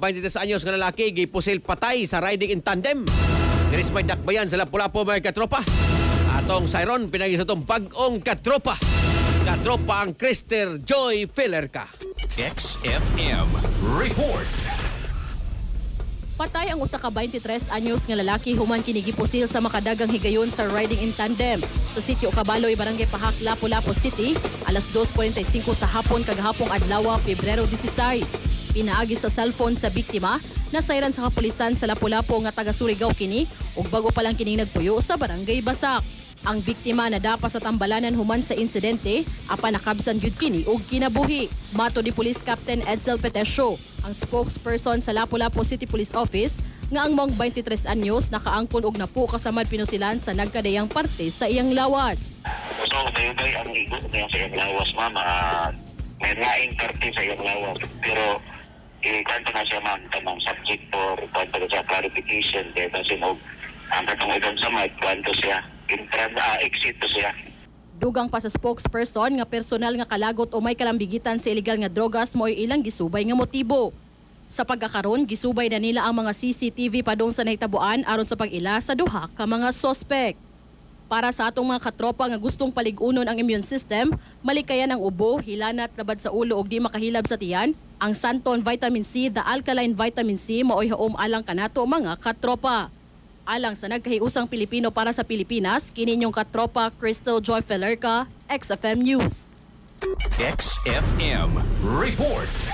23 anyos nga lalaki gipusil patay sa riding in tandem. Diris may dakbayan sa Lapu-Lapu mga katropa. Atong siron pinagi sa itong bag-ong katropa. Katropa ang Krister Joy Filerka. XFM Report. Patay ang usa ka 23 anyos nga lalaki human kini gipusil sa makadagang higayon sa riding in tandem sa sitio Kabaloy, Barangay Pahak, Lapu-Lapu City, alas 2:45 sa hapon kagahapong adlaw, Pebrero 16. Pinaagi sa cellphone sa biktima na sayran sa kapulisan sa Lapu-Lapu nga taga Surigao kini ug bago pa lang kining nagpuyo sa Barangay Basak. Ang biktima nadapa sa tambalanan human sa insidente apan nakabsan gyud kini og kinabuhi. Mato ni Police Captain Edsel Petesio, ang spokesperson sa Lapu-Lapu City Police Office, nga ang mong 23 anyos nakaangkon og napo kasamad pinusilan sa nagkadayang parte sa iyang lawas. So, bay ang igo niya sa iyang lawas, ma'am. May laing parte sa iyang lawas. Pero, kwento na siya, ma'am, tamang subject for kwento na siya clarification. Kaya na siya, ang katong ibang sa mic, kwento siya. Exit to siya. Dugang pa sa spokesperson nga personal nga kalagot o may kalambigitan sa illegal nga drogas mo ilang gisubay nga motibo. Sa pagkakaron, gisubay na nila ang mga CCTV padung sa nahitabuan aron sa pag-ila sa duha ka mga suspect. Para sa atong mga katropa nga gustong paligunon ang immune system, malikayan ang ubo, hilanat, labad sa ulo ug di makahilab sa tiyan, ang Santon Vitamin C, the Alkaline Vitamin C maoy haom alang kanato mga katropa. Alang sa nagkahiusang Pilipino para sa Pilipinas, kininyong katropa Crystal Joy Filerka, XFM News. XFM Report.